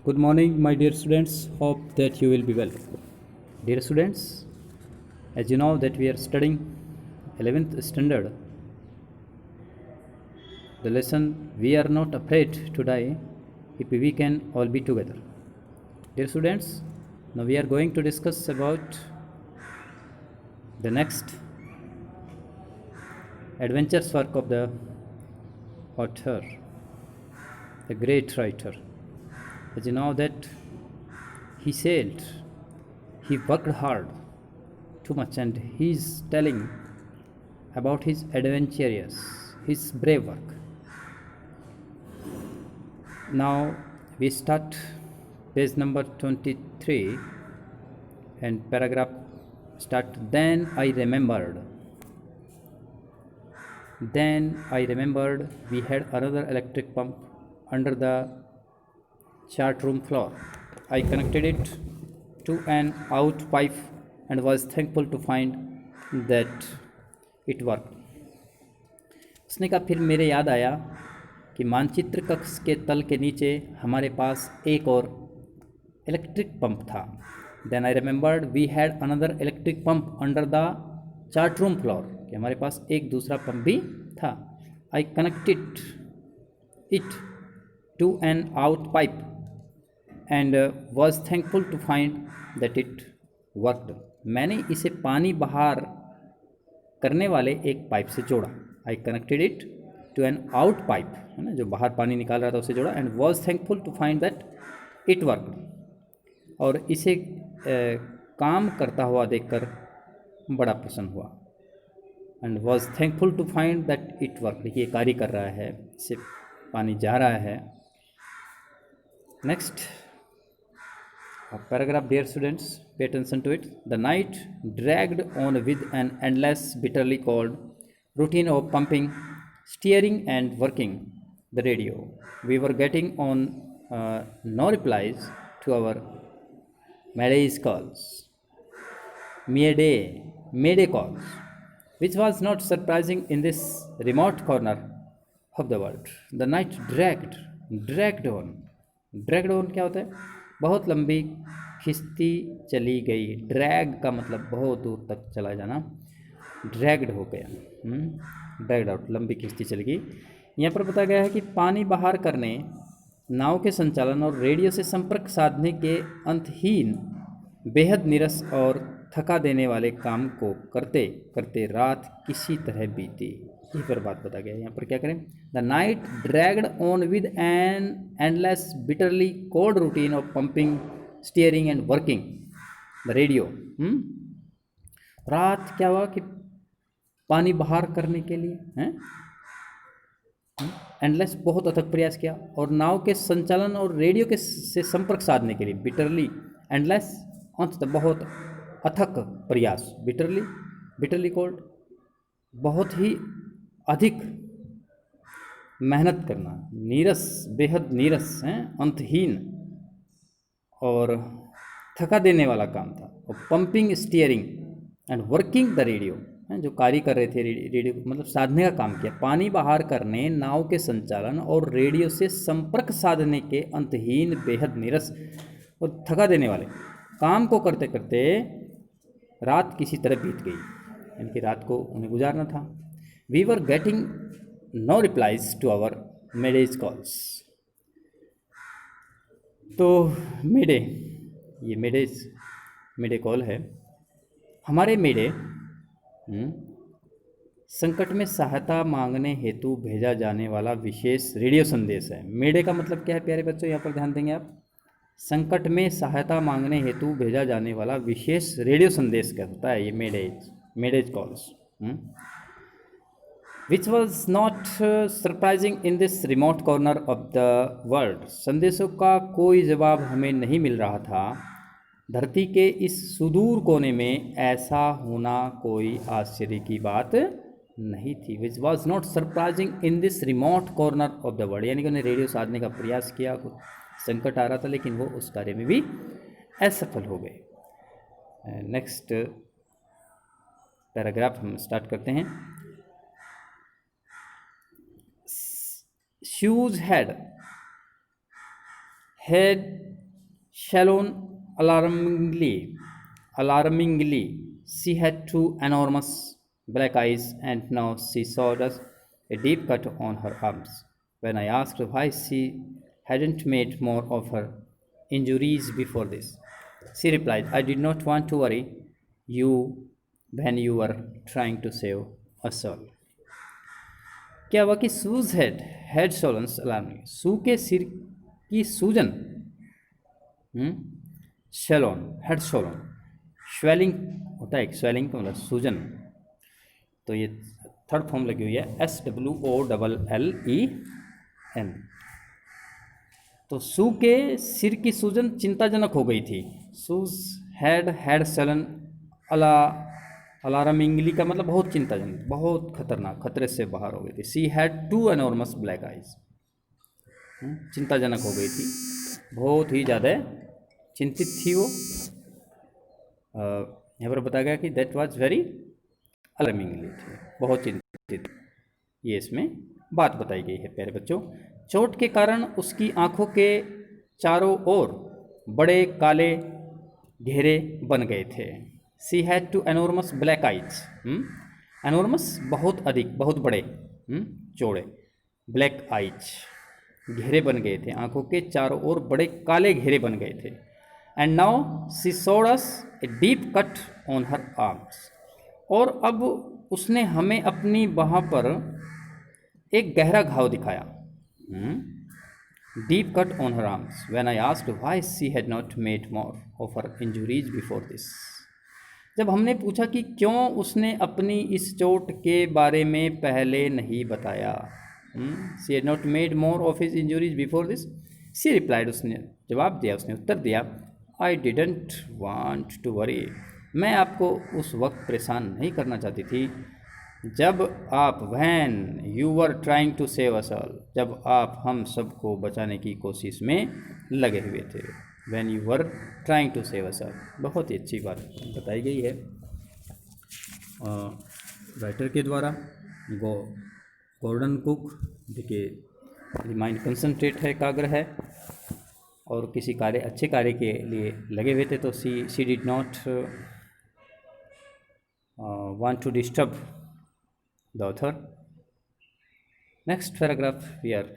Good morning, my dear students. Hope that you will be well. Dear students, as you know that we are studying 11th standard. The lesson "We are not afraid to die if we can all be together." Dear students, now we are going to discuss about the next adventures work of the author, the great writer. As you know that he sailed, he worked hard too much, and he is telling about his adventurous, his brave work. Now we start page number 23 and paragraph start. Then I remembered we had another electric pump under the chart room floor. I connected it to an out pipe and was thankful to find that it worked. उसने कहा फिर मेरे याद आया कि मानचित्र कक्ष के तल के नीचे हमारे पास एक और इलेक्ट्रिक पंप था. Then I remembered we had another electric pump under the chart room floor, कि हमारे पास एक दूसरा पंप भी था. I connected it to an out pipe and was thankful to find that it worked. मैंने इसे पानी बाहर करने वाले एक पाइप से जोड़ा. I connected it to an out pipe, है ना, जो बाहर पानी निकाल रहा था उसे जोड़ा. And was thankful to find that it worked, और इसे काम करता हुआ देखकर बड़ा प्रसन्न हुआ. And was thankful to find that it worked, ये कार्य कर रहा है, इससे पानी जा रहा है. Next paragraph, dear students, pay attention to it. The night dragged on with an endless, bitterly cold routine of pumping, steering, and working the radio. We were getting on no replies to our Mayday's calls. Mayday calls, which was not surprising in this remote corner of the world. The night dragged on. Dragged on क्या होता है? बहुत लंबी खिंचती चली गई. Drag का मतलब बहुत दूर तक चला जाना. ड्रैग्ड हो गया, ड्रैग्ड आउट, लंबी खिंचती चली गई. यहाँ पर बताया गया है कि पानी बाहर करने, नाव के संचालन और रेडियो से संपर्क साधने के अंतहीन, बेहद नीरस और थका देने वाले काम को करते करते रात किसी तरह बीती. यही पर बात बता गया. यहाँ पर क्या करें? The night dragged on with an endless bitterly cold routine of pumping, steering and working the radio. रात क्या हुआ कि पानी बाहर करने के लिए एंडलेस, बहुत अथक प्रयास किया, और नाव के संचालन और रेडियो के से संपर्क साधने के लिए बिटरली, एंडलेस, अंत बहुत अथक प्रयास, बिटरली कोल्ड, बहुत ही अधिक मेहनत करना, नीरस, बेहद नीरस, अंतहीन और थका देने वाला काम था. और pumping, steering and working the radio, जो कार्य कर रहे थे रेडियो, मतलब साधने का काम किया. पानी बाहर करने, नाव के संचालन और रेडियो से संपर्क साधने के अंतहीन, बेहद नीरस और थका देने वाले काम को करते करते रात किसी तरह बीत गई. यानी कि रात को उन्हें गुजारना था. We were getting no replies to our maydays calls. तो मेडे, ये मेडे कॉल है. हमारे मेडे संकट में सहायता मांगने हेतु भेजा जाने वाला विशेष रेडियो संदेश है. मेडे का मतलब क्या है प्यारे बच्चों? यहाँ पर ध्यान देंगे आप. संकट में सहायता मांगने हेतु भेजा जाने वाला विशेष रेडियो संदेश क्या होता है? ये मेडेज calls, which was not surprising in this remote corner of the world. संदेशों का कोई जवाब हमें नहीं मिल रहा था. धरती के इस सुदूर कोने में ऐसा होना कोई आश्चर्य की बात नहीं थी. which was not surprising in this remote corner of the world, यानी कि उन्हें रेडियो साधने का प्रयास किया, कुछ संकट आ रहा था, लेकिन वो उस कार्य में भी असफल हो गए. नेक्स्ट पैराग्राफ हम स्टार्ट करते हैं. Shoes had Shalon alarmingly, she had two enormous black eyes, and now she saw us a deep cut on her arms. When I asked why she hadn't made more of her injuries before this, she replied, I did not want to worry you when you were trying to save us all. क्या हुआ कि सूज head सोलन्स alarm, सू के सिर की सूजन, शेलोन head सोलोन, swelling होता है, एक स्वेलिंग का मतलब सूजन, तो ये थर्ड फॉर्म लगी हुई है SWOLLEN। तो सू के सिर की सूजन चिंताजनक हो गई थी। सूज हेड सेलन अलार्मिंगली का मतलब बहुत चिंताजनक, बहुत खतरनाक, खतरे से बाहर हो गई थी। She had two enormous black eyes, चिंताजनक हो गई थी, बहुत ही ज़्यादा चिंतित थी वो। यहाँ पर बताया गया कि दैट वाज वेरी अलार्मिंगली थी, बहुत चिंतित, ये इसमें बात बताई गई है प्यारे बच्चों। चोट के कारण उसकी आंखों के चारों ओर बड़े काले घेरे बन गए थे। She had two enormous black eyes, enormous बहुत अधिक, बहुत बड़े, चौड़े, ब्लैक आइज घेरे बन गए थे, आंखों के चारों ओर बड़े काले घेरे बन गए थे। And now see showed us a deep cut on her arms, और अब उसने हमें अपनी बाह पर एक गहरा घाव दिखाया। Deep cut on her arms. When I asked why she had not made more of her injuries before this, जब हमने पूछा कि क्यों उसने अपनी इस चोट के बारे में पहले नहीं बताया, she had not made more of his injuries before this, she replied, उसने जवाब दिया, उसने उत्तर दिया, I didn't want to worry, मैं आपको उस वक्त परेशान नहीं करना चाहती थी जब आप, when you were trying to save us all, जब आप हम सबको बचाने की कोशिश में लगे हुए थे। When you were trying to save us all, बहुत ही अच्छी बात बताई गई है राइटर के द्वारा। गॉर्डन कुक, देखिए माइंड कंसंट्रेट है, एकाग्र है, और किसी कार्य, अच्छे कार्य के लिए लगे हुए थे, तो she did not want to disturb the author. Next paragraph we are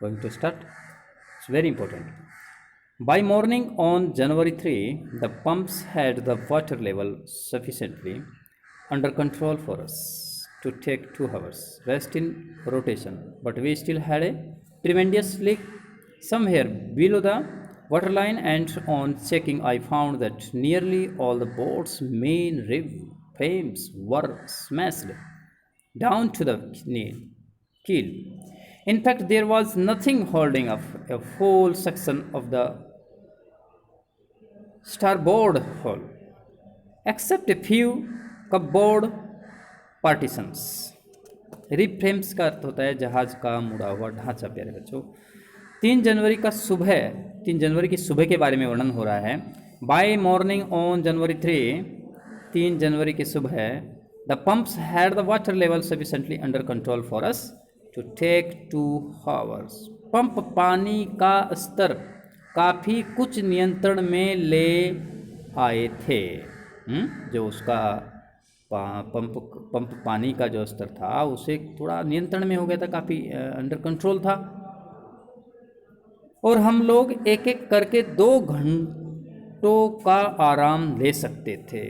going to start. It's very important. By morning on January 3, the pumps had the water level sufficiently under control for us to take 2 hours rest in rotation, but we still had a tremendous leak somewhere below the waterline, and on checking I found that nearly all the boat's main rib frames were smashed down to the keel. In fact, there was nothing holding up a whole section of the starboard hull, except a few cupboard partitions. Rib frames का अर्थ होता है जहाज का मुड़ा हुआ ढांचा। प्यारे बच्चों, 3 जनवरी की सुबह के बारे में वर्णन हो रहा है। बाय मॉर्निंग ऑन जनवरी 3, 3 जनवरी की सुबह, the pumps had the water level sufficiently under control for us to take 2 hours. Pump पानी का स्तर काफ़ी कुछ नियंत्रण में ले आए थे। जो उसका पंप पानी का जो स्तर था उसे थोड़ा नियंत्रण में हो गया था, काफ़ी अंडर कंट्रोल था, और हम लोग एक एक करके 2 घंटों का आराम ले सकते थे।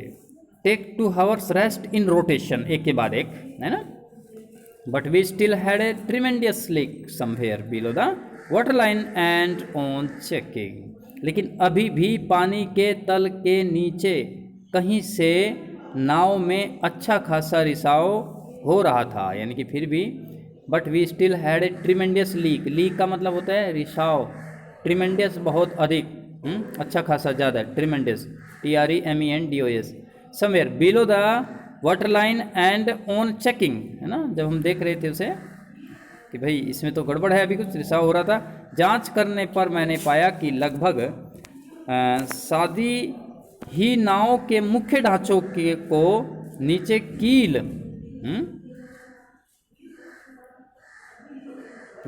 Take 2 hours rest in rotation, एक के बाद एक, है ना। But we still had a tremendous leak somewhere below the water line and on checking, लेकिन अभी भी पानी के तल के नीचे कहीं से नाव में अच्छा खासा रिसाव हो रहा था, यानी कि फिर भी, but we still had a tremendous leak का मतलब होता है रिसाव, ट्रिमेंडियस बहुत अधिक, अच्छा खासा, ज़्यादा, tremendous TREMENDOS, somewhere below the water line and on checking, है ना। जब हम देख रहे थे उसे कि भाई इसमें तो गड़बड़ है, अभी कुछ रिसाव हो रहा था, जांच करने पर मैंने पाया कि लगभग सादी ही नाव के मुख्य ढांचों के को नीचे कील,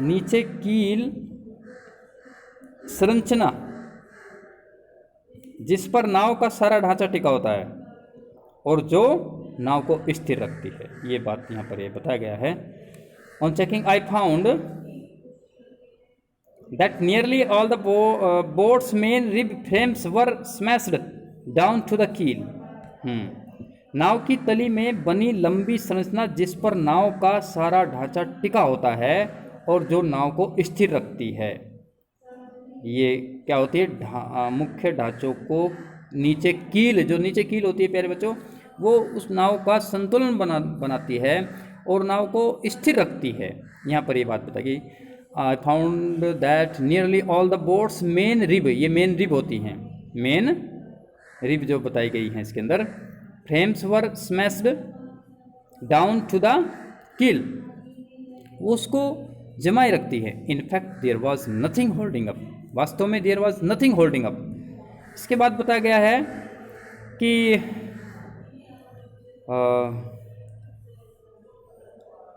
नीचे कील संरचना जिस पर नाव का सारा ढांचा टिका होता है और जो नाव को स्थिर रखती है। ये बात यहाँ पर ये बताया गया है। On checking I found that nearly all the boat's main rib frames were smashed down to the keel. नाव की तली में बनी लंबी संरचना जिस पर नाव का सारा ढांचा टिका होता है और जो नाव को स्थिर रखती है, ये क्या होती है, मुख्य ढांचों को नीचे कील, जो नीचे कील होती है प्यारे बच्चों, वो उस नाव का संतुलन बनाती है और नाव को स्थिर रखती है। यहाँ पर ये बात बताई। आई found that nearly all the boat's main rib, ये मेन रिब होती हैं, मेन रिब जो बताई गई हैं इसके अंदर, frames were smashed down to the keel, उसको जमाए रखती है। In fact there was nothing holding up, वास्तव में there was nothing holding up. इसके बाद बताया गया है कि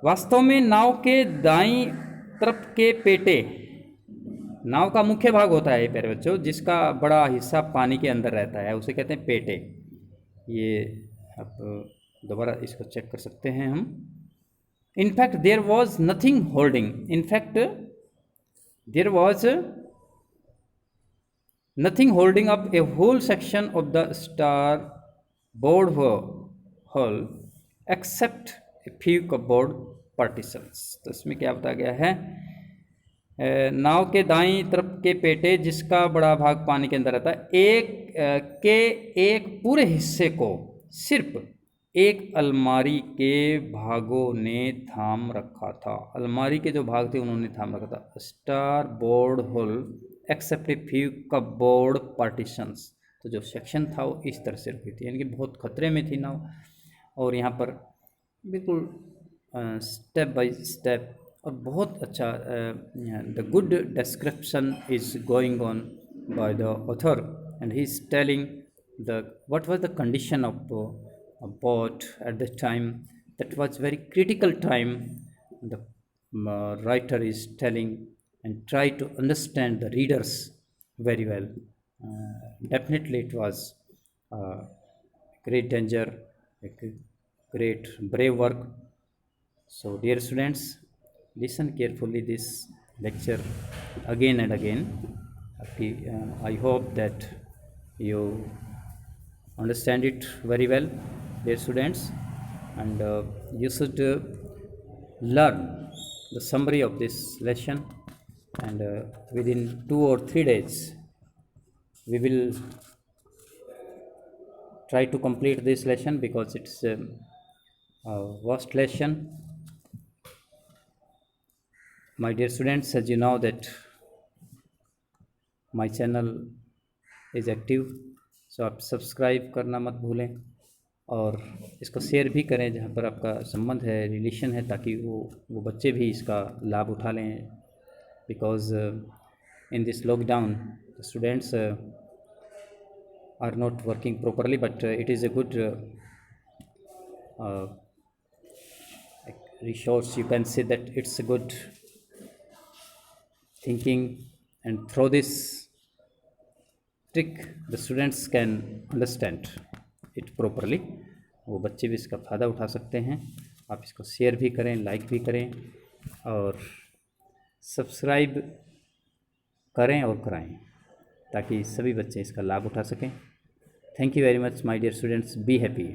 वास्तव में नाव के दाईं तरफ के पेटे, नाव का मुख्य भाग होता है प्यारे बच्चों, जिसका बड़ा हिस्सा पानी के अंदर रहता है, उसे कहते हैं पेटे। ये अब दोबारा इसको चेक कर सकते हैं हम। In fact there was nothing holding, in fact there was nothing holding up a whole section of the starboard hull except a few cupboard partitions। तो इसमें क्या बताया गया है, नाव के दाईं तरफ के पेटे जिसका बड़ा भाग पानी के अंदर रहता है, एक पूरे हिस्से को सिर्फ एक अलमारी के भागों ने थाम रखा था। अलमारी के जो भाग थे उन्होंने थाम रखा था। Starboard hull except a few cupboard partitions, तो जो सेक्शन था वो इस तरह से रखी थी, यानी कि बहुत खतरे में थी नाव। और यहाँ पर बिल्कुल स्टेप बाय स्टेप और बहुत अच्छा the good description is going on by the author and he is telling the what was the condition of a boat at the time. That was very critical time. The writer is telling and try to understand the readers very well. Definitely it was great danger, a great brave work. So dear students, listen carefully this lecture again and again. I hope that you understand it very well, dear students, and you should learn the summary of this lesson, and within 2 or 3 days we will try to complete this lesson because it's a vast lesson. My dear students, as you know that my channel is active, सो आप subscribe करना मत भूलें और इसको share भी करें जहाँ पर आपका संबंध है, रिलेशन है, ताकि वो बच्चे भी इसका लाभ उठा लें। Because in this lockdown students are not working properly, but it is a good resource, you can say that it's a good thinking, and through this trick the students can understand it properly। वो बच्चे भी इसका फ़ायदा उठा सकते हैं। आप इसको शेयर भी करें, लाइक भी करें और सब्सक्राइब करें और कराएं ताकि सभी बच्चे इसका लाभ उठा सकें। Thank you very much my dear students, be happy.